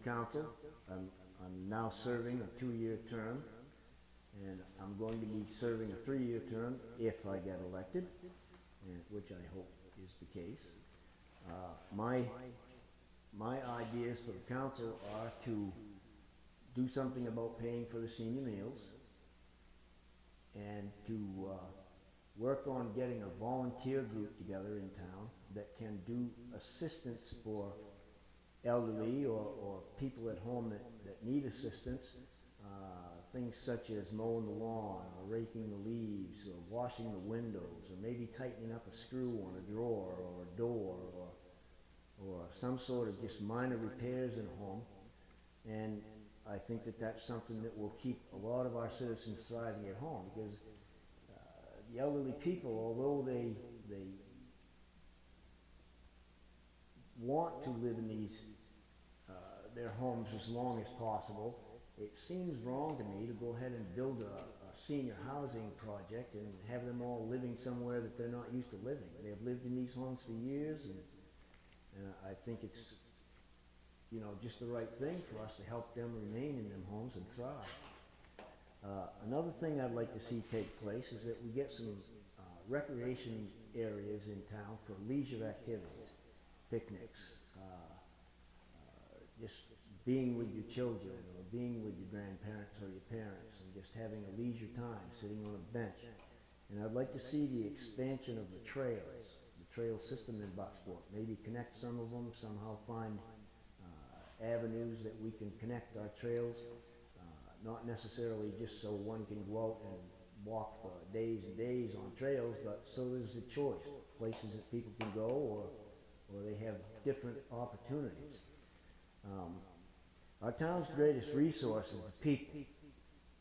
council. I'm now serving a 2-year term, and I'm going to be serving a 3-year term if I get elected, and, which I hope is the case. My ideas for the council are to do something about paying for the senior meals, and to work on getting a volunteer group together in town that can do assistance for elderly or people at home that need assistance, things such as mowing the lawn or raking the leaves or washing the windows or maybe tightening up a screw on a drawer or a door or some sort of just minor repairs in a home. And I think that that's something that will keep a lot of our citizens thriving at home, because the elderly people, although they want to live in these their homes as long as possible, it seems wrong to me to go ahead and build a senior housing project and have them all living somewhere that they're not used to living. They have lived in these homes for years, and I think it's, you know, just the right thing for us to help them remain in them homes and thrive. Another thing I'd like to see take place is that we get some recreation areas in town for leisure activities, picnics, just being with your children or being with your grandparents or your parents and just having a leisure time sitting on a bench. And I'd like to see the expansion of the trails, the trail system in Bucksport. Maybe connect some of them, somehow find avenues that we can connect our trails, not necessarily just so one can go out and walk for days and days on trails, but so there's a choice, places that people can go, or they have different opportunities. Our town's greatest resource is the people.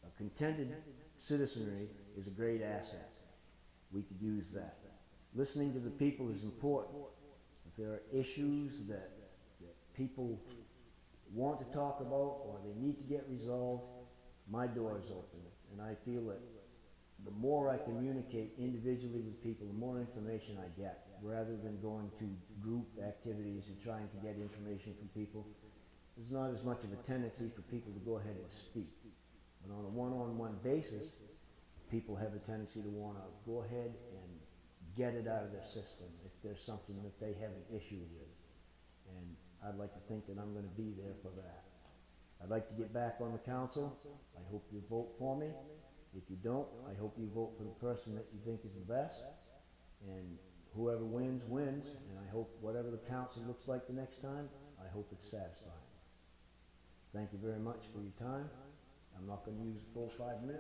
A contented citizenry is a great asset. We could use that. Listening to the people is important. If there are issues that people want to talk about or they need to get resolved, my door is open. And I feel that the more I communicate individually with people, the more information I get, rather than going to group activities and trying to get information from people. There's not as much of a tendency for people to go ahead and speak. But on a one-on-one basis, people have a tendency to want to go ahead and get it out of their system if there's something that they have an issue with. And I'd like to think that I'm going to be there for that. I'd like to get back on the council. I hope you vote for me. If you don't, I hope you vote for the person that you think is the best. And whoever wins, wins. And I hope whatever the council looks like the next time, I hope it's satisfying. Thank you very much for your time. I'm not going to use the full 5 minutes.